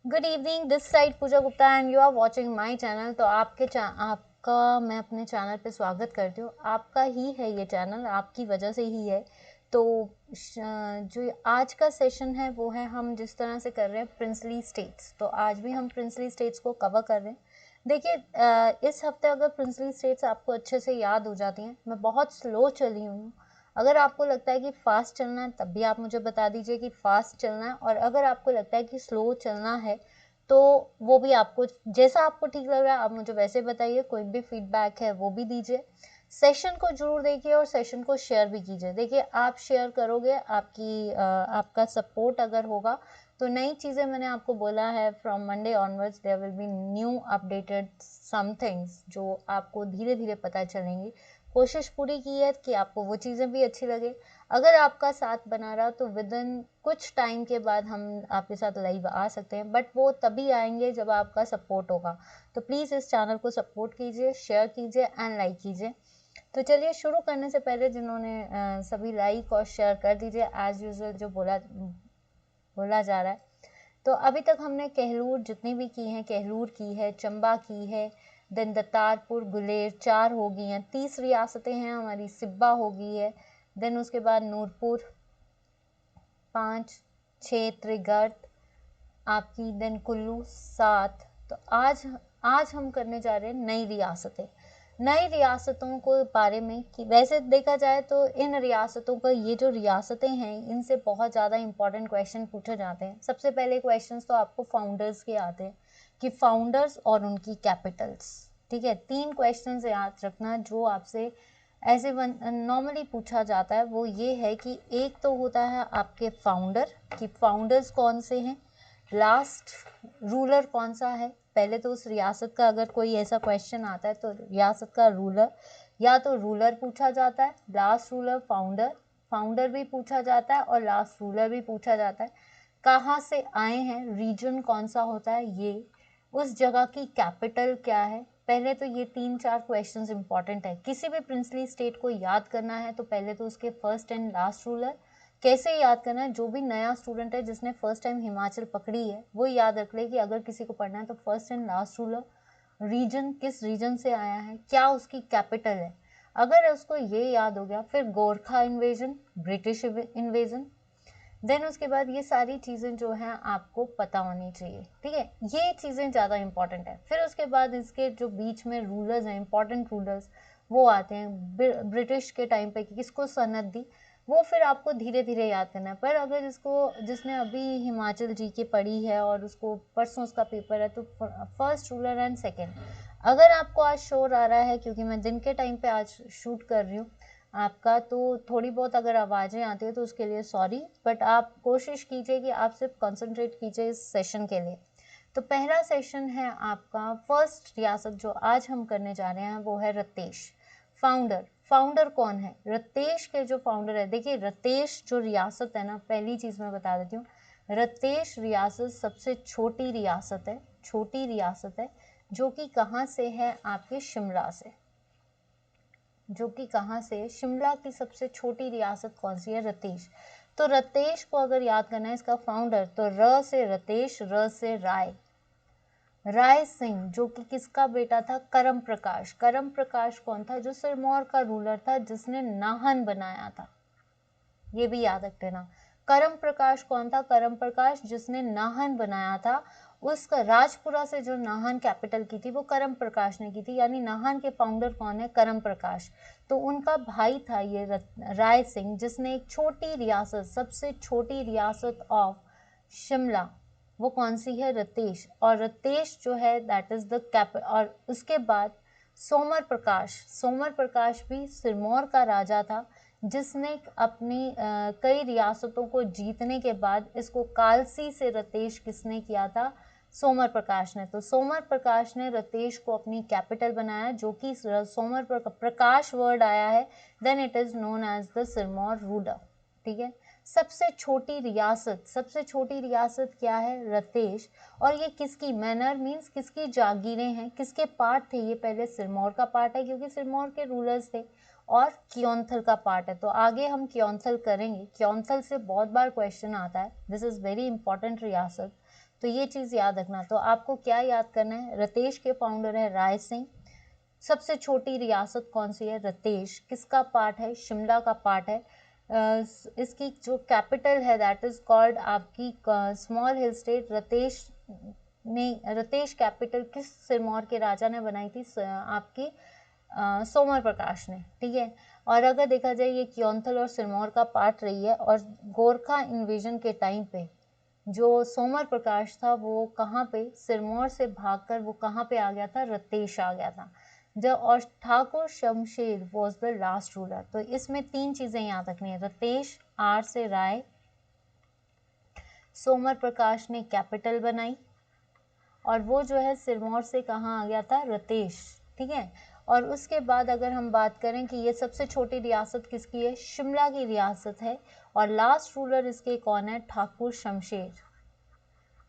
Good evening, this side Pooja Gupta and you are watching my channel. तो आपका मैं अपने चैनल पे स्वागत करती हूँ। आपका ही है ये चैनल, आपकी वजह से ही है। तो जो आज का सेशन है वो है, हम जिस तरह से कर रहे हैं प्रिंसली स्टेट्स, तो आज भी हम प्रिंसली स्टेट्स को कवर कर रहे हैं। देखिए, इस हफ्ते अगर प्रिंसली स्टेट्स आपको अच्छे से याद हो जाती हैं, मैं बहुत स्लो चली हुई हूँ। अगर आपको लगता है कि फास्ट चलना है तब भी आप मुझे बता दीजिए कि फास्ट चलना है, और अगर आपको लगता है कि स्लो चलना है तो वो भी आपको, जैसा आपको ठीक लग रहा है आप मुझे वैसे बताइए। कोई भी फीडबैक है वो भी दीजिए। सेशन को जरूर देखिए और सेशन को शेयर भी कीजिए। देखिए, आप शेयर करोगे, आपका सपोर्ट अगर होगा तो नई चीज़ें, मैंने आपको बोला है from Monday onwards there will be new updated some things जो आपको धीरे धीरे पता चलेंगी। कोशिश पूरी की है कि आपको वो चीज़ें भी अच्छी लगे। अगर आपका साथ बना रहा तो विद इन कुछ टाइम के बाद हम आपके साथ लाइव आ सकते हैं, बट वो तभी आएंगे जब आपका सपोर्ट होगा। तो प्लीज़ इस चैनल को सपोर्ट कीजिए, शेयर कीजिए एंड लाइक कीजिए। तो चलिए, शुरू करने से पहले जिन्होंने सभी लाइक और शेयर कर दीजिए एज यूजुअल, जो बोला जा रहा है। तो अभी तक हमने कहलूर जितनी भी की हैं, कहलूर की है, चंबा की है, देन दत्तारपुर, गुलेर 4 हो गई हैं। 30 रियासतें हैं हमारी, सिब्बा हो गई है। देन उसके बाद नूरपुर 5, 6 त्रिगर्त आपकी, देन कुल्लू 7। तो आज हम करने जा रहे हैं नई रियासतें। नई रियासतों को बारे में कि वैसे देखा जाए तो इन रियासतों का, ये जो रियासतें हैं इनसे बहुत ज़्यादा इंपॉर्टेंट क्वेश्चन पूछे जाते हैं। सबसे पहले क्वेश्चंस तो आपको फाउंडर्स के आते हैं कि फाउंडर्स और उनकी कैपिटल्स। ठीक है, 3 क्वेश्चंस याद रखना जो आपसे ऐसे नॉर्मली पूछा जाता है। वो ये है कि एक तो होता है आपके फाउंडर, कि फाउंडर्स कौन से हैं, लास्ट रूलर कौन सा है। पहले तो उस रियासत का अगर कोई ऐसा क्वेश्चन आता है तो रियासत का रूलर, या तो रूलर पूछा जाता है, लास्ट रूलर, फाउंडर भी पूछा जाता है और लास्ट रूलर भी पूछा जाता है। कहाँ से आए हैं, रीजन कौन सा होता है, ये उस जगह की कैपिटल क्या है। पहले तो ये 3-4 क्वेश्चंस इंपॉर्टेंट है। किसी भी प्रिंसली स्टेट को याद करना है तो पहले तो उसके फर्स्ट एंड लास्ट रूलर कैसे याद करना है। जो भी नया स्टूडेंट है जिसने फर्स्ट टाइम हिमाचल पकड़ी है वो याद रख ले कि अगर किसी को पढ़ना है तो first and last ruler, region किस रीजन से आया है, क्या उसकी कैपिटल है। अगर उसको ये याद हो गया, फिर Gorkha invasion, British invasion, then उसके बाद ये सारी चीज़ें जो हैं आपको पता होनी चाहिए। ठीक है, ये चीज़ें ज़्यादा इंपॉर्टेंट है। फिर उसके बाद इसके जो बीच में रूलर्स हैं, इंपॉर्टेंट रूलर्स, वो आते हैं ब्रिटिश के टाइम पे कि किसको सनद दी। वो फिर आपको धीरे धीरे याद करना है। पर अगर जिसने अभी हिमाचल जी के पढ़ी है और उसको परसों उसका पेपर है, तो फर्स्ट रूलर एंड सेकेंड। अगर आपको आज शोर आ रहा है, क्योंकि मैं दिन के टाइम पे आज शूट कर रही हूँ आपका, तो थोड़ी बहुत अगर आवाज़ें आती है तो उसके लिए सॉरी, बट आप कोशिश कीजिए कि आप सिर्फ कंसंट्रेट कीजिए इस सेशन के लिए। तो पहला सेशन है आपका, फर्स्ट रियासत जो आज हम करने जा रहे हैं वो है रतेश। फाउंडर कौन है, रतेश के जो फाउंडर है। देखिए, रतेश जो रियासत है ना, पहली चीज़ मैं बता देती हूँ, रतेश रियासत सबसे छोटी रियासत है जो कि कहाँ से है, आपके शिमला से। शिमला की सबसे छोटी रियासत कौन सी है, रतेश। तो रतेश को अगर याद करना है, इसका फाउंडर, तो र से रतेश, र से राय सिंह, जो कि किसका बेटा था, करम प्रकाश कौन था, जो सिरमौर का रूलर था जिसने नाहन बनाया था। ये भी याद रख लेना। करम प्रकाश कौन था, करम प्रकाश जिसने नाहन बनाया था। उसका राजपुरा से जो नाहन कैपिटल की थी वो करम प्रकाश ने की थी, यानी नाहन के फाउंडर कौन है, करम प्रकाश। तो उनका भाई था ये राय सिंह, जिसने एक छोटी रियासत, सबसे छोटी रियासत ऑफ शिमला, वो कौन सी है, रतेश। और रतेश जो है दैट इज द कैपिटल। और उसके बाद सोमर प्रकाश भी सिरमौर का राजा था, जिसने अपनी कई रियासतों को जीतने के बाद इसको कालसी से रतेश किसने किया था, सोमर प्रकाश ने। तो सोमर प्रकाश ने रतेश को अपनी कैपिटल बनाया, जो कि सोमर प्रकाश वर्ड आया है, then it is known as the Sirmaur ruler. ठीक है, सबसे छोटी रियासत क्या है, रतेश। और ये किसकी, मैनर मीन्स किसकी जागीरें हैं, किसके पार्ट थे ये, पहले सिरमौर का पार्ट है क्योंकि सिरमौर के रूलर्स थे, और क्योंथल का पार्ट है। तो आगे हम क्योंथल करेंगे। क्योंथल से बहुत बार क्वेश्चन आता है, दिस इज वेरी इंपॉर्टेंट रियासत। तो ये चीज़ याद रखना। तो आपको क्या याद करना है, रतेश के फाउंडर है राय सिंह। सबसे छोटी रियासत कौन सी है, रतेश। किसका पार्ट है, शिमला का पार्ट है। इसकी जो कैपिटल है दैट इज कॉल्ड आपकी स्मॉल हिल स्टेट रतेश ने। रतेश कैपिटल किस सिरमौर के राजा ने बनाई थी, आपकी सोमर प्रकाश ने, ठीक है। और अगर देखा जाए ये क्योंथल और सिरमौर का पार्ट रही है। और गोरखा इन्वेजन के टाइम पे जो सोमर प्रकाश था वो कहाँ पे, सिरमौर से भागकर वो कहाँ पे आ गया था, रतेश आ गया था। जब और Thakur Shamsher was the last ruler. तो इसमें 3 चीजें याद रखनी है, रतेश, आर से राय, सोमर प्रकाश ने कैपिटल बनाई, और वो जो है सिरमौर से कहाँ आ गया था, रतेश, ठीक है। और उसके बाद अगर हम बात करें कि ये सबसे छोटी रियासत किसकी है, शिमला की रियासत है। और लास्ट रूलर इसके कौन है, Thakur Shamsher.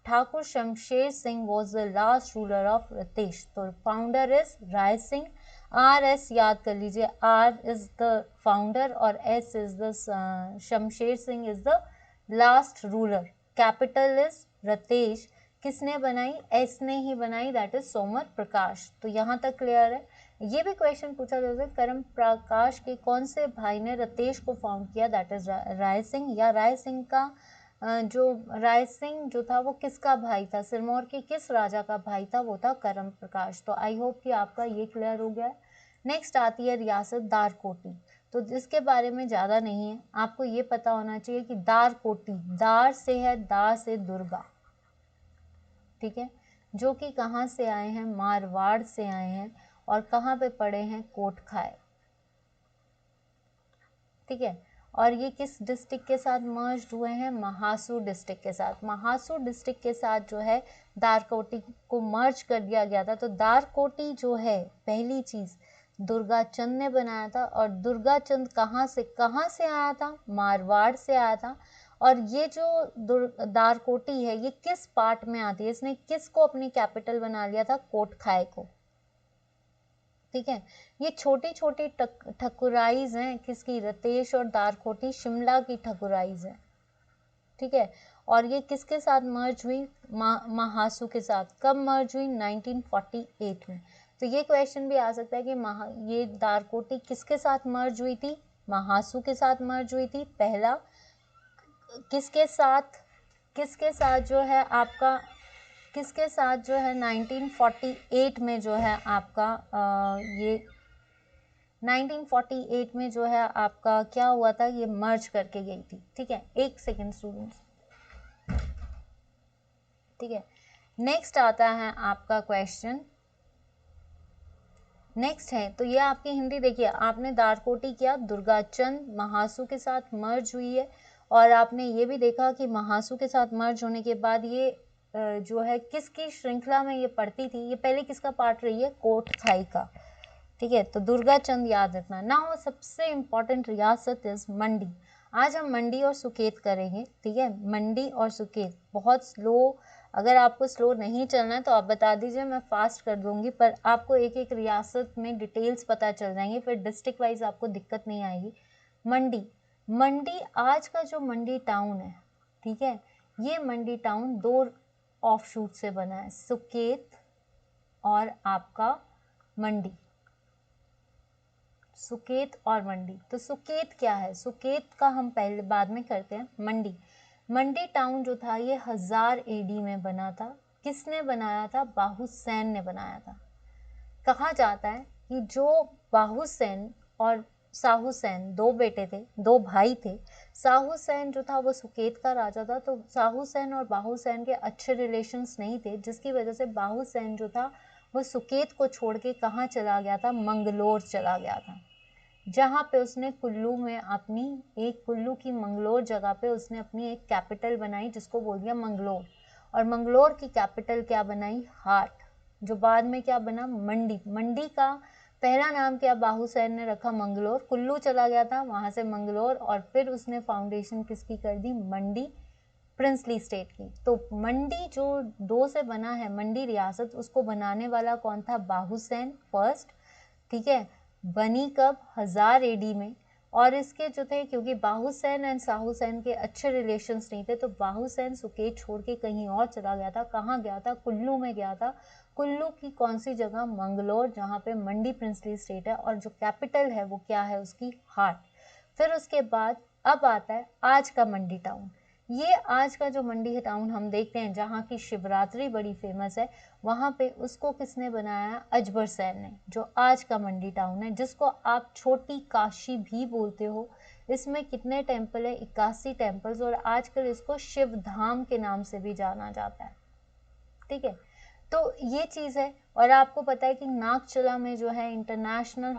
Thakur Shamsher Singh was the last ruler of Ratesh. तो founder is Rai Singh. R S याद कर लीजिए, आर इज द फाउंडर और S is the Shamsher Singh is the last ruler. Capital is Ratesh. किसने बनाई, एस ने ही बनाई, दैट इज सोमर प्रकाश। तो यहाँ तक क्लियर है। ये भी क्वेश्चन पूछा जाता है, करम प्रकाश के कौन से भाई ने रतेश को फाउंड किया, दैट इज राय सिंह। या राय सिंह का जो राय सिंह जो था वो किसका भाई था, सिरमौर के किस राजा का भाई था, वो था करम प्रकाश। तो आई होप कि आपका ये क्लियर हो गया है। नेक्स्ट आती है रियासत दारकोटी। तो जिसके बारे में ज़्यादा नहीं है, आपको ये पता होना चाहिए कि दारकोटी, दार से है, दार से दुर्गा, ठीक है, जो कि कहाँ से आए हैं, मारवाड़ से आए हैं। और कहाँ पे पड़े हैं, कोटखाई, ठीक है। और ये किस डिस्ट्रिक्ट के साथ मर्ज हुए हैं, महासू डिस्ट्रिक्ट के साथ। महासू डिस्ट्रिक्ट के साथ जो है दारकोटी को मर्ज कर दिया गया था। तो दारकोटी जो है, पहली चीज दुर्गाचंद ने बनाया था। और दुर्गाचंद कहाँ से आया था, मारवाड़ से आया था। और ये जो दारकोटी है ये किस पार्ट में आती है, इसने किसको अपनी कैपिटल बना लिया था, कोटखाई को, ठीक है। ये छोटी छोटी ठकुराइज हैं, किसकी, रतेश और दारकोटी शिमला की ठकुराइज हैं, ठीक है। और ये किसके साथ मर्ज हुई, महासू के साथ। कब मर्ज हुई, 1948 में। तो ये क्वेश्चन भी आ सकता है कि ये दारकोटी किसके साथ मर्ज हुई थी, महासू के साथ मर्ज हुई थी, पहला। किसके साथ जो है आपका, किसके साथ जो है 1948 में जो है आपका ये 1948 में जो है आपका क्या हुआ था, ये मर्ज करके गई थी, ठीक है। एक सेकेंड स्टूडेंट्स, ठीक है। नेक्स्ट आता है आपका क्वेश्चन, नेक्स्ट है तो ये आपकी हिंदी देखिए, आपने दारकोटी किया, दुर्गाचंद महासू के साथ मर्ज हुई है। और आपने ये भी देखा कि महासू के साथ मर्ज होने के बाद ये जो है किसकी श्रृंखला में ये पड़ती थी, ये पहले किसका पार्ट रही है, कोटखाई का, ठीक है। तो दुर्गाचंद याद रखना ना। हो सबसे इंपॉर्टेंट रियासत इज मंडी। आज हम मंडी और सुकेत करेंगे, ठीक है। मंडी और सुकेत बहुत स्लो, अगर आपको स्लो नहीं चलना है तो आप बता दीजिए, मैं फास्ट कर दूंगी। पर आपको एक एक रियासत में डिटेल्स पता चल जाएंगी, फिर डिस्ट्रिक्ट वाइज आपको दिक्कत नहीं आएगी। मंडी, मंडी आज का जो मंडी टाउन है, ठीक है, ये मंडी टाउन 2 ऑफशूट से बना है, सुकेत और आपका मंडी, सुकेत और मंडी। तो सुकेत क्या है, सुकेत का हम पहले बाद में करते हैं। मंडी, मंडी टाउन जो था ये 1000 AD में बना था। किसने बनाया था, बाहुसैन ने बनाया था। कहा जाता है कि जो बाहुसैन और साहुसैन 2 बेटे थे, 2 भाई थे। साहुसैन जो था वो सुकेत का राजा था। तो साहुसैन और बाहुसैन के अच्छे रिलेशंस नहीं थे, जिसकी वजह से बाहुसैन जो था वो सुकेत को छोड़ के कहाँ चला गया था, मंगलोर चला गया था। जहाँ पे उसने कुल्लू में अपनी एक, कुल्लू की मंगलोर जगह पे उसने अपनी एक कैपिटल बनाई जिसको बोल दिया मंगलोर। और मंगलोर की कैपिटल क्या बनाई, हाट, जो बाद में क्या बना, मंडी। मंडी का पहला नाम क्या बाहुसैन ने रखा, मंगलोर। कुल्लू चला गया था, वहां से मंगलोर, और फिर उसने फाउंडेशन किसकी कर दी, मंडी प्रिंसली स्टेट की। तो मंडी जो 2 से बना है, मंडी रियासत, उसको बनाने वाला कौन था, बाहुसैन फर्स्ट, ठीक है। बनी कब, 1000 AD में। और इसके जो थे, क्योंकि बाहुसैन एंड साहुसैन के अच्छे रिलेशंस नहीं थे, तो बाहुसैन सुकेत छोड़ के कहीं और चला गया था। कहाँ गया था? कुल्लू में गया था। कुल्लू की कौन सी जगह? मंगलोर, जहाँ पे मंडी प्रिंसली स्टेट है, और जो कैपिटल है वो क्या है उसकी? हाट। फिर उसके बाद अब आता है आज का मंडी टाउन। ये आज का जो मंडी टाउन हम देखते हैं, जहाँ की शिवरात्रि बड़ी फेमस है, वहाँ पे उसको किसने बनाया? अजबर सैन ने, जो आज का मंडी टाउन है, जिसको आप छोटी काशी भी बोलते हो। इसमें कितने टेम्पल है? 81 टेम्पल्स, और आजकल इसको शिव धाम के नाम से भी जाना जाता है। ठीक है, तो ये चीज़ है। और आपको पता है कि नागचला में जो है इंटरनेशनल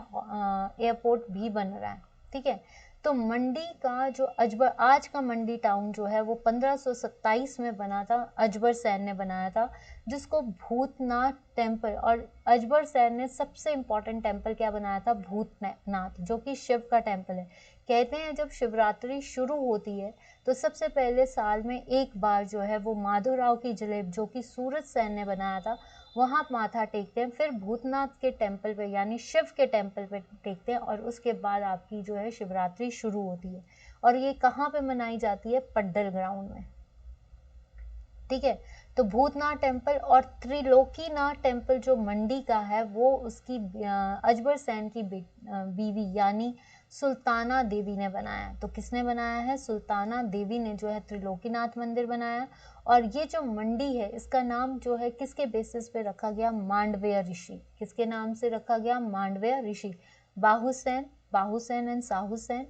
एयरपोर्ट भी बन रहा है। ठीक है, तो मंडी का जो अजबर, आज का मंडी टाउन जो है वो 1527 में बना था, अजबर सैन ने बनाया था, जिसको भूतनाथ टेम्पल, और अजबर सैन ने सबसे इम्पोर्टेंट टेम्पल क्या बनाया था? भूतनाथ, जो कि शिव का टेम्पल है। कहते हैं जब शिवरात्रि शुरू होती है तो सबसे पहले साल में एक बार जो है वो माधोराव की जलेब, जो कि सूरज सैन ने बनाया था, वहाँ माथा टेकते हैं। फिर भूतनाथ के टेम्पल पे, यानी शिव के टेम्पल पे टेकते हैं, और उसके बाद आपकी जो है शिवरात्रि शुरू होती है। और ये कहाँ पे मनाई जाती है? पड्डल ग्राउंड में। ठीक है, तो भूतनाथ टेम्पल और त्रिलोकीनाथ टेम्पल जो मंडी का है, वो उसकी अजबर सैन की बीवी यानी सुल्ताना देवी ने बनाया। तो किसने बनाया है? सुल्ताना देवी ने जो है त्रिलोकीनाथ मंदिर बनाया। और ये जो मंडी है, इसका नाम जो है किसके बेसिस पे रखा गया? मांडव्य ऋषि। किसके नाम से रखा गया? मांडव्य ऋषि। बाहुसैन, बाहुसैन एंड साहुसैन।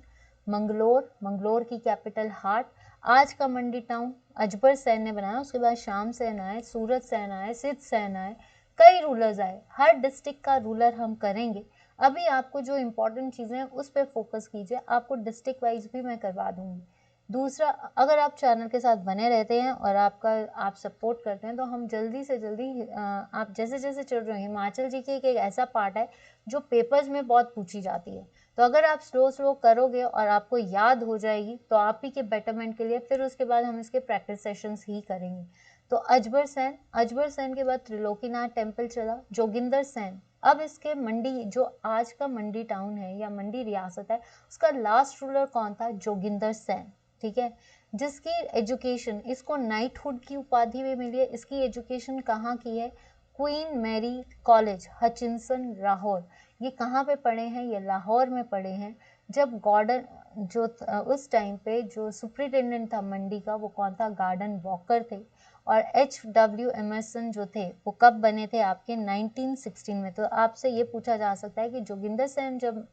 मंगलोर, मंगलोर की कैपिटल हाट। आज का मंडी टाउन अजबर सैन ने बनाया। उसके बाद शाम सैन आए, सूरज सैन आए, सिद्ध सैन आए, कई रूलर्स आए। हर डिस्ट्रिक्ट का रूलर हम करेंगे। अभी आपको जो इम्पोर्टेंट चीज़ें हैं उस पर फोकस कीजिए, आपको डिस्ट्रिक्ट वाइज भी मैं करवा दूंगी। दूसरा, अगर आप चैनल के साथ बने रहते हैं और आप सपोर्ट करते हैं, तो हम जल्दी से जल्दी आप जैसे जैसे चल रहे हैं, हिमाचल जी की एक ऐसा पार्ट है जो पेपर्स में बहुत पूछी जाती है। तो अगर आप स्लो स्लो करोगे और आपको याद हो जाएगी, तो आप ही के बेटरमेंट के लिए फिर उसके बाद हम इसके प्रैक्टिस सेशंस ही करेंगे। तो अजबर सैन, अजबर सैन के बाद त्रिलोकीनाथ टेम्पल चला, जोगिंदर सैन। अब इसके मंडी, जो आज का मंडी टाउन है या मंडी रियासत है, उसका लास्ट रूलर कौन था? जोगिंदर सैन। ठीक है, जिसकी एजुकेशन, इसको नाइटहुड की उपाधि भी मिली है। इसकी एजुकेशन कहाँ की है? Queen Mary College, Hutchinson, Lahore. ये कहाँ पे पढ़े हैं? ये लाहौर में पढ़े हैं। जब गॉर्डन जो उस टाइम पे जो सुप्रिटेंडेंट था मंडी का, वो कौन था? गार्डन वॉकर थे। और HW एमर्सन जो थे वो कब बने थे? आपके 1916 में। तो आपसे ये पूछा जा सकता है कि जोगिंदर सैन जब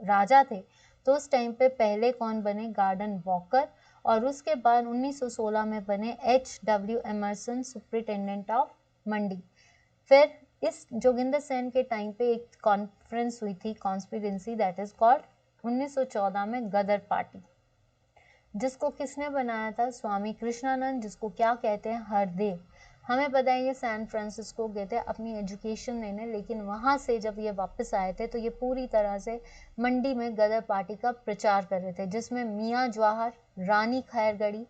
राजा थे तो उस टाइम पे पहले कौन बने? Garden walker. और उसके बाद 1916 में बने HW एमर्सन, सुप्रिटेंडेंट ऑफ मंडी। फिर इस जोगिंदर सेन के टाइम पे एक कॉन्फ्रेंस हुई थी, कॉन्स्पिरेंसी, दैट इज कॉल्ड 1914 में गदर पार्टी, जिसको किसने बनाया था? स्वामी कृष्णानंद, जिसको क्या कहते हैं? हरदेव। हमें पता है ये सैन फ्रांसिस्को गए थे अपनी एजुकेशन लेने, लेकिन वहाँ से जब ये वापस आए थे तो ये पूरी तरह से मंडी में गदर पार्टी का प्रचार कर रहे थे, जिसमें मियाँ जवाहर, रानी खैरगढ़ी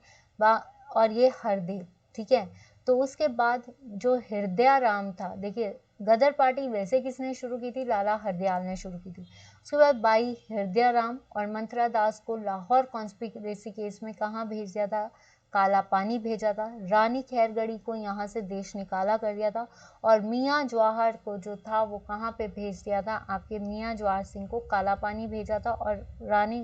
और ये हरदेव। ठीक है, तो उसके बाद जो हृदय राम था, देखिए गदर पार्टी वैसे किसने शुरू की थी? लाला हरदयाल ने शुरू की थी। उसके बाद बाई हृदय राम और मंत्रा दास को लाहौर कॉन्स्पिरेसी केस में कहाँ भेज दिया था? काला पानी भेजा था। रानी खैरगढ़ी को यहाँ से देश निकाला कर दिया था। और मियाँ जवाहर को जो था वो कहाँ पे भेज दिया था? आपके मियाँ जवाहर सिंह को काला पानी भेजा था, और रानी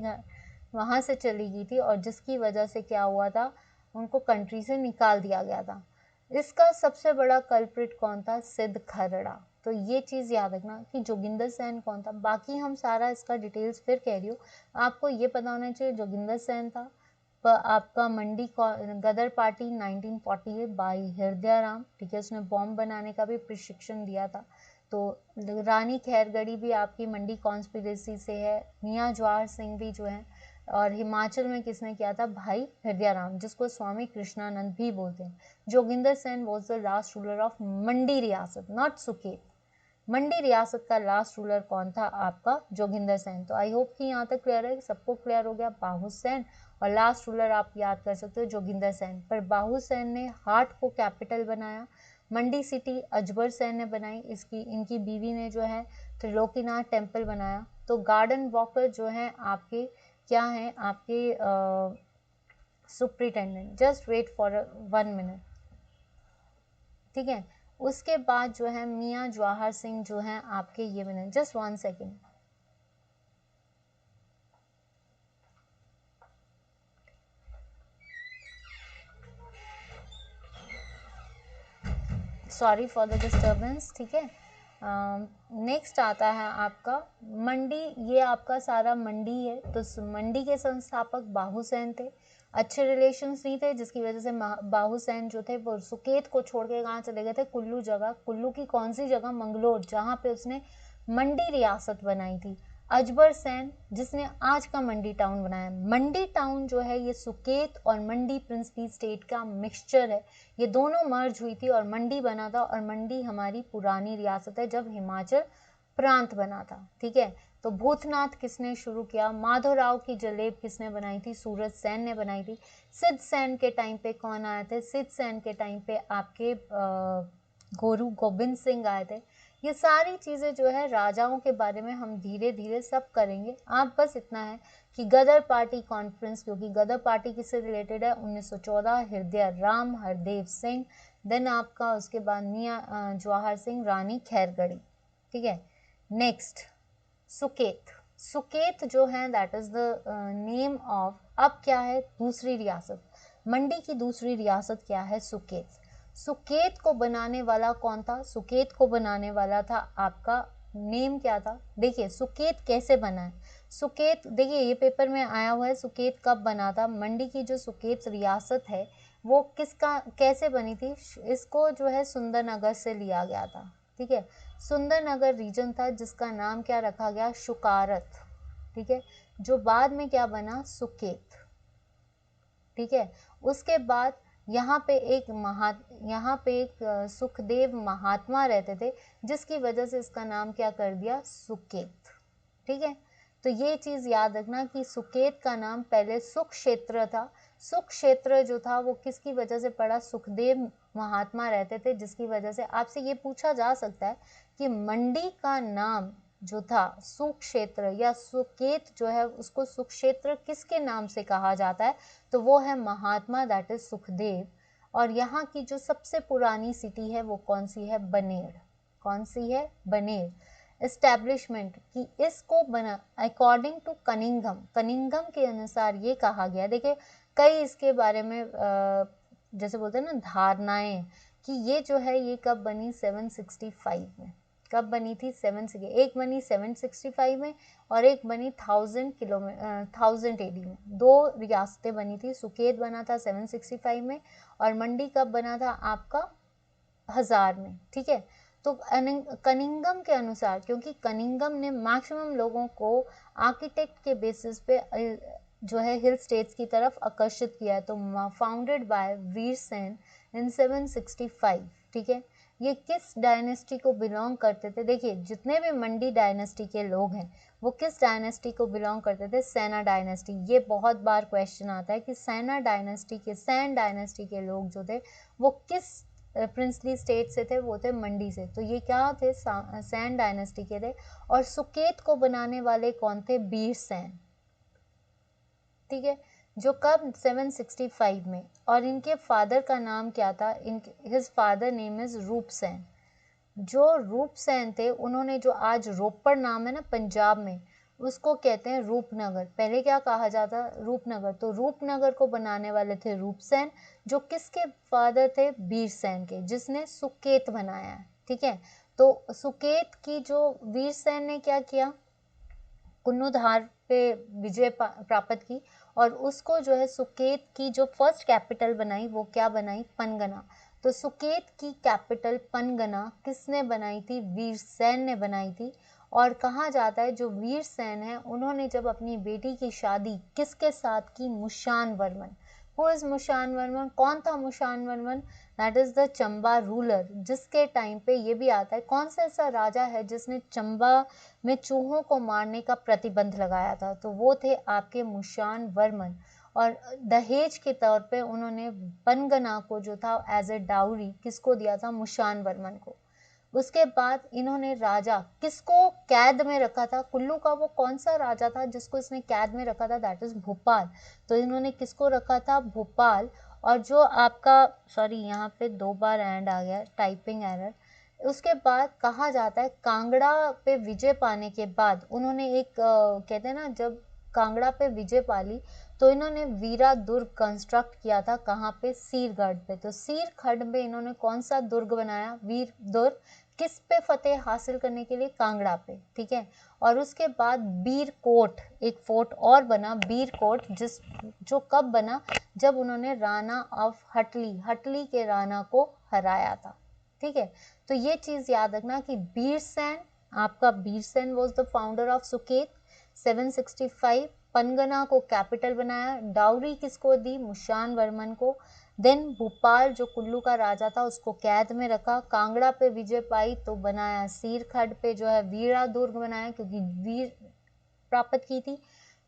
वहाँ से चली गई थी, और जिसकी वजह से क्या हुआ था? उनको कंट्री से निकाल दिया गया था। इसका सबसे बड़ा कल्प्रिट कौन था? सिद्ध खरड़ा। तो ये चीज़ याद रखना कि जोगिंदर सेन कौन था। बाकी हम सारा इसका डिटेल्स फिर कह रही हूँ, आपको ये पता होना चाहिए जोगिंदर सेन था। आपका मंडी गदर पार्टी 1940 बाई हृदय राम। ठीक है, उसने बॉम्ब बनाने का भी प्रशिक्षण दिया था। तो रानी खैरगढ़ी भी आपकी मंडी कॉन्स्पिरेसी से है। मियाँ जवाहर सिंह भी जो है। और हिमाचल में किसने किया था? भाई हृदय राम, जिसको स्वामी कृष्णानंद भी बोलते हैं। Joginder Sen was the last ruler of Mandi रियासत, नॉट सुकेत। मंडी रियासत का लास्ट रूलर कौन था? आपका जोगिंदर सेन। तो आई होप कि यहाँ तक क्लियर है, सबको क्लियर हो गया। बाहुसैन और लास्ट रूलर आप याद कर सकते हो जोगिंदर सेन। पर बाहुसैन ने हाट को कैपिटल बनाया। मंडी सिटी अजबर सैन ने बनाई, इनकी बीवी ने जो है त्रिलोकीनाथ टेम्पल बनाया। तो गार्डन वॉकर जो है आपके क्या है, आपके superintendent. Just wait for 1 minute, ठीक है। उसके बाद जो है मियाँ जवाहर सिंह जो हैं आपके ये बने। Just 1 second. Sorry for the disturbance, ठीक है। नेक्स्ट आता है आपका मंडी। ये आपका सारा मंडी है। तो मंडी के संस्थापक बाहूसैन थे। अच्छे रिलेशंस नहीं थे, जिसकी वजह से बाहूसैन जो थे वो सुकेत को छोड़ के कहाँ चले गए थे, कुल्लू जगह। कुल्लू की कौन सी जगह, मंगलोर, जहाँ पे उसने मंडी रियासत बनाई थी। अजबर सैन जिसने आज का मंडी टाउन बनाया। मंडी टाउन जो है ये सुकेत और मंडी प्रिंसली स्टेट का मिक्सचर है। ये दोनों मर्ज हुई थी और मंडी बना था। और मंडी हमारी पुरानी रियासत है जब हिमाचल प्रांत बना था, ठीक है। तो भूतनाथ किसने शुरू किया, माधवराव की जलेब किसने बनाई थी, सूरज सेन ने बनाई थी। सिद्ध सेन के टाइम पे कौन आए थे, सिद्ध सेन के टाइम पे आपके गुरु गोबिंद सिंह आए थे। ये सारी चीज़ें जो है राजाओं के बारे में हम धीरे धीरे सब करेंगे। आप बस इतना है कि गदर पार्टी कॉन्फ्रेंस, क्योंकि गदर पार्टी किससे रिलेटेड है, 1914, हृदय राम, हरदेव सिंह, देन आपका उसके बाद मियाँ जवाहर सिंह, रानी खैरगढ़ी, ठीक है। नेक्स्ट सुकेत। सुकेत जो है that is the name of, अब क्या है, दूसरी रियासत। मंडी की दूसरी रियासत क्या है, सुकेत। सुकेत को बनाने वाला कौन था, सुकेत को बनाने वाला था आपका नेम क्या था। देखिए सुकेत कैसे बना है। सुकेत देखिए ये पेपर में आया हुआ है, सुकेत कब बना था। मंडी की जो सुकेत रियासत है वो किसका कैसे बनी थी, इसको जो है सुंदरनगर से लिया गया था, ठीक है। सुंदरनगर रीजन था जिसका नाम क्या रखा गया, शुकारत, ठीक है, जो बाद में क्या बना, सुकेत, ठीक है। उसके बाद यहाँ पे एक सुखदेव महात्मा रहते थे, जिसकी वजह से इसका नाम क्या कर दिया, सुकेत, ठीक है। तो ये चीज़ याद रखना कि सुकेत का नाम पहले सुख क्षेत्र था। सुख क्षेत्र जो था वो किसकी वजह से पड़ा, सुखदेव महात्मा रहते थे, जिसकी वजह से आपसे ये पूछा जा सकता है कि मंडी का नाम जो था सुक्षेत्र या सुकेत जो है उसको सुक्षेत्र किसके नाम से कहा जाता है, तो वो है महात्मा, दैट इज सुखदेव। और यहाँ की जो सबसे पुरानी सिटी है वो कौन सी है, बनेड़। कौन सी है, बनेड़। एस्टैब्लिशमेंट कि इसको बना अकॉर्डिंग टू कनिंघम, कनिंघम के अनुसार ये कहा गया। देखिए कई इसके बारे में जैसे बोलते हैं ना धारणाएं कि ये जो है ये कब बनी, 765 में। कब बनी थी, एक बनी 765 में और एक बनी 1000 AD में। दो रियासतें बनी थी। सुकेत बना था 765 में और मंडी कब बना था आपका 1000 में, ठीक है। तो कनिंघम के अनुसार, क्योंकि कनिंघम ने मैक्सिमम लोगों को आर्किटेक्ट के बेसिस पे जो है हिल स्टेट्स की तरफ आकर्षित किया है, तो फाउंडेड बाय वीर सेन इन 765, ठीक है। ये किस डायनेस्टी को बिलोंग करते थे, देखिए जितने भी मंडी डायनेस्टी के लोग हैं वो किस डायनेस्टी को बिलोंग करते थे, सेना डायनेस्टी। ये बहुत बार क्वेश्चन आता है कि सेना डायनेस्टी के, सैन डायनेस्टी के लोग जो थे वो किस प्रिंसली स्टेट से थे, वो थे मंडी से। तो ये क्या थे, सैन डायनेस्टी के थे। और सुकेत को बनाने वाले कौन थे, बीर सेन, ठीक है, जो कब 765 में। और इनके फादर का नाम क्या था, हिज फादर नेम इज रूप सेन। जो रूप सेन थे उन्होंने जो आज रोपड़ नाम है ना पंजाब में, उसको कहते हैं रूपनगर। पहले क्या कहा जाता, रूपनगर। तो रूपनगर को बनाने वाले थे रूपसेन, जो किसके फादर थे, वीर सेन के, जिसने सुकेत बनाया है, ठीक है। तो सुकेत की जो वीर सेन ने क्या किया, कुन्नुधार पे विजय प्राप्त की और उसको जो है सुकेत की जो फर्स्ट कैपिटल बनाई वो क्या बनाई, पनगना। तो सुकेत की कैपिटल पनगना किसने बनाई थी, वीर सेन ने बनाई थी। और कहा जाता है जो वीर सेन है उन्होंने जब अपनी बेटी की शादी किसके साथ की, मुशान वर्मन। हु इज मुशान वर्मन, कौन था Mushan Varman, that is the Chamba ruler, जिसके टाइम पे ये भी आता है कौन सा ऐसा राजा है जिसने चंबा में चूहों को मारने का प्रतिबंध लगाया था, तो वो थे आपके मुशान वर्मन। और दहेज के तौर पे उन्होंने पनगना को जो था एज ए डाउरी किसको दिया था, मुशान वर्मन को। उसके बाद इन्होंने राजा किसको कैद में रखा था, कुल्लू का वो कौन सा राजा था जिसको इसने कैद में रखा था, दैट इज भोपाल। तो इन्होंने किसको रखा था, भोपाल। और जो आपका, सॉरी यहाँ पे 2 बार एंड आ गया, टाइपिंग एरर। उसके बाद कहा जाता है कांगड़ा पे विजय पाने के बाद उन्होंने एक कहते हैं ना, जब कांगड़ा पे विजय पाली तो इन्होंने वीरा दुर्ग कंस्ट्रक्ट किया था, कहाँ पे, सीरगढ़ पे। तो सीरखंड में इन्होंने कौन सा दुर्ग बनाया, वीर दुर्ग। किस पे फतेह हासिल करने के लिए, कांगड़ा पे, ठीक है। और उसके बाद बीरकोट, एक फोर्ट और बना बीरकोट, जो कब बना, जब उन्होंने राणा ऑफ हटली के राणा को हराया था, ठीक है। तो ये चीज याद रखना कि बीरसेन, आपका Birsen was the founder of Suket. 765 पनगना को कैपिटल बनाया, डाउरी किसको दी, मुशान वर्मन को। देन भोपाल जो कुल्लू का राजा था उसको कैद में रखा, कांगड़ा पे विजय पाई तो बनाया सीरखंड पे जो है वीरा दुर्ग बनाया क्योंकि वीर प्राप्त की थी।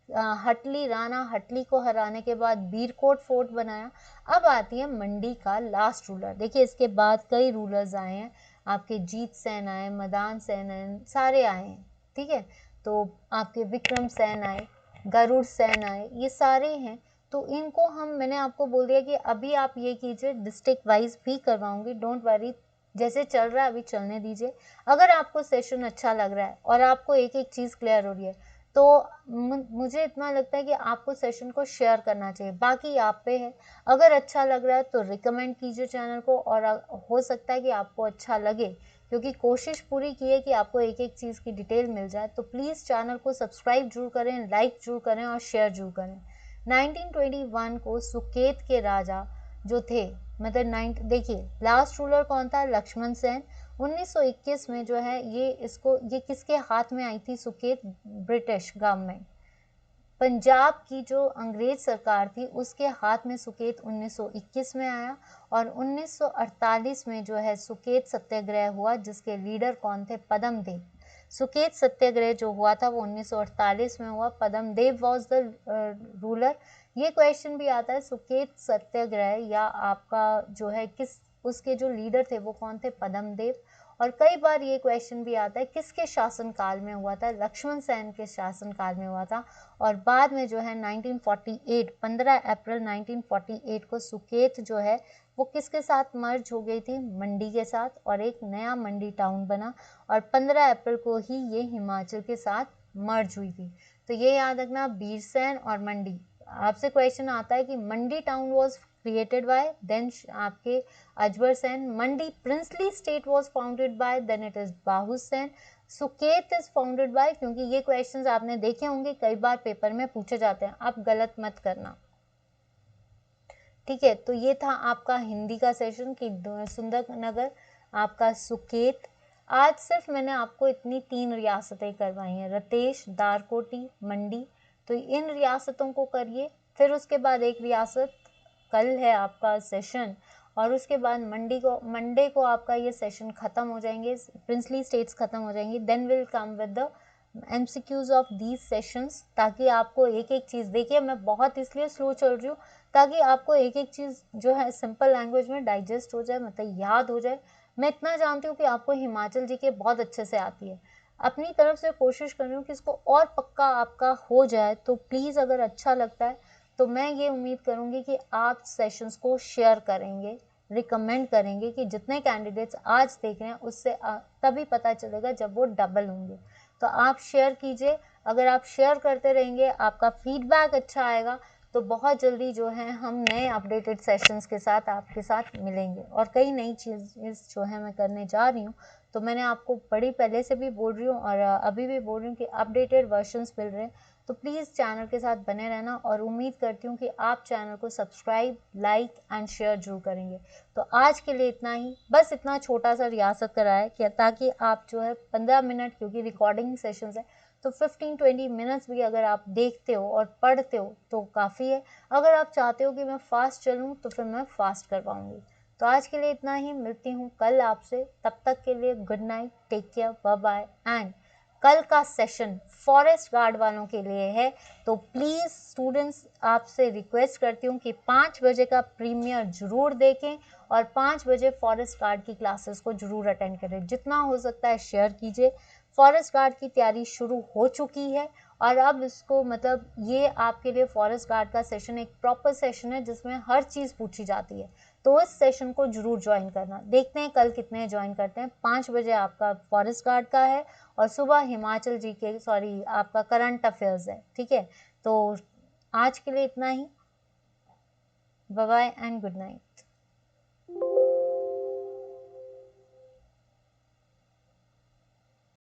राणा हटली को हराने के बाद बीरकोट फोर्ट बनाया। अब आती है मंडी का लास्ट रूलर। देखिए इसके बाद कई रूलर्स आए हैं, आपके जीत सेन आए, मदान सेन आए, सारे आए हैं, ठीक है। तो आपके विक्रम सेन आए, गरुड़ सेन आए, ये सारे हैं। तो इनको मैंने आपको बोल दिया कि अभी आप ये कीजिए, डिस्ट्रिक्ट वाइज भी करवाऊंगी, डोंट वरी, जैसे चल रहा है अभी चलने दीजिए। अगर आपको सेशन अच्छा लग रहा है और आपको एक एक चीज़ क्लियर हो रही है तो मुझे इतना लगता है कि आपको सेशन को शेयर करना चाहिए, बाकी आप पे है। अगर अच्छा लग रहा है तो रिकमेंड कीजिए चैनल को, और हो सकता है कि आपको अच्छा लगे, क्योंकि कोशिश पूरी की है कि आपको एक एक चीज़ की डिटेल मिल जाए। तो प्लीज़ चैनल को सब्सक्राइब जरूर करें, लाइक जरूर करें और शेयर जरूर करें। 1921 को सुकेत के राजा जो थे, मतलब देखिए लास्ट रूलर कौन था, लक्ष्मण सेन। 1921 में जो है ये किसके हाथ में आई थी, सुकेत, ब्रिटिश गवर्नमेंट, पंजाब की जो अंग्रेज सरकार थी उसके हाथ में सुकेत 1921 में आया। और 1948 में जो है सुकेत सत्याग्रह हुआ, जिसके लीडर कौन थे, पदम देव। सुकेत सत्याग्रह जो हुआ था वो 1948 में हुआ, पदम देव वॉज द रूलर। ये क्वेश्चन भी आता है, सुकेत सत्याग्रह या आपका जो है किस, उसके जो लीडर थे वो कौन थे, पदम देव। और कई बार ये क्वेश्चन भी आता है किसके शासन काल में हुआ था, लक्ष्मण सेन के शासन काल में हुआ था। और बाद में जो है 1948, 15 अप्रैल 1948 को सुकेत जो है वो किसके साथ मर्ज हो गई थी, मंडी के साथ, और एक नया मंडी टाउन बना। और 15 अप्रैल को ही ये हिमाचल के साथ मर्ज हुई थी। तो ये याद रखना, बीरसेन और मंडी। आपसे क्वेश्चन आता है कि Mandi town was created by, then आपके Ajbar Sen. Mandi princely state was founded by, then it is Bahu Sen. Suket is founded by, क्योंकि ये क्वेश्चंस आपने देखे होंगे, कई बार पेपर में पूछे जाते हैं, आप गलत मत करना, ठीक है। तो ये था आपका हिंदी का सेशन कि सुंदरनगर, आपका सुकेत। आज सिर्फ मैंने आपको इतनी 3 रियासतें करवाई हैं, रतेश, दारकोटी, मंडी। तो इन रियासतों को करिए, फिर उसके बाद एक रियासत कल है आपका सेशन, और उसके बाद मंडे को आपका ये सेशन खत्म हो जाएंगे, प्रिंसली स्टेट्स खत्म हो जाएंगी। Then will come with the MCQs of these sessions, ताकि आपको एक एक चीज़, देखिए मैं बहुत इसलिए स्लो चल रही हूँ ताकि आपको एक एक चीज़ जो है सिंपल लैंग्वेज में डाइजेस्ट हो जाए, मतलब याद हो जाए। मैं इतना जानती हूँ कि आपको हिमाचल जी के बहुत अच्छे से आती है, अपनी तरफ से कोशिश कर रही हूँ कि इसको और पक्का आपका हो जाए। तो प्लीज़ अगर अच्छा लगता है तो मैं ये उम्मीद करूँगी कि आप सेशंस को शेयर करेंगे, रिकमेंड करेंगे, कि जितने कैंडिडेट्स आज देख रहे हैं उससे तभी पता चलेगा जब वो डबल होंगे। तो आप शेयर कीजिए, अगर आप शेयर करते रहेंगे, आपका फीडबैक अच्छा आएगा, तो बहुत जल्दी जो है हम नए अपडेटेड सेशंस के साथ आपके साथ मिलेंगे, और कई नई चीज़ जो है मैं करने जा रही हूँ। तो मैंने आपको बड़ी पहले से भी बोल रही हूँ और अभी भी बोल रही हूँ कि अपडेटेड वर्जन्स मिल रहे हैं। तो प्लीज़ चैनल के साथ बने रहना, और उम्मीद करती हूँ कि आप चैनल को सब्सक्राइब, लाइक एंड शेयर जरूर करेंगे। तो आज के लिए इतना ही, बस इतना छोटा सा रियासत कराया कि ताकि आप जो है 15 मिनट, क्योंकि रिकॉर्डिंग सेशंस है, तो 15-20 मिनट्स भी अगर आप देखते हो और पढ़ते हो तो काफ़ी है। अगर आप चाहते हो कि मैं फास्ट चलूँ तो फिर मैं फास्ट करवाऊँगी। तो आज के लिए इतना ही, मिलती हूँ कल आपसे, तब तक के लिए good night, take care, bye bye and कल का सेशन फॉरेस्ट गार्ड वालों के लिए है, तो प्लीज़ स्टूडेंट्स आपसे रिक्वेस्ट करती हूँ कि 5 बजे का प्रीमियर ज़रूर देखें और 5 बजे फॉरेस्ट गार्ड की क्लासेस को ज़रूर अटेंड करें। जितना हो सकता है शेयर कीजिए। फॉरेस्ट गार्ड की तैयारी शुरू हो चुकी है और अब इसको मतलब ये आपके लिए फॉरेस्ट गार्ड का सेशन एक प्रॉपर सेशन है जिसमें हर चीज़ पूछी जाती है, तो इस सेशन को जरूर ज्वाइन करना। देखते हैं कल कितने ज्वाइन करते हैं। 5 बजे आपका फॉरेस्ट गार्ड का है और सुबह हिमाचल जी के आपका करंट अफेयर्स है। ठीक है, तो आज के लिए इतना ही। Bye bye and good night.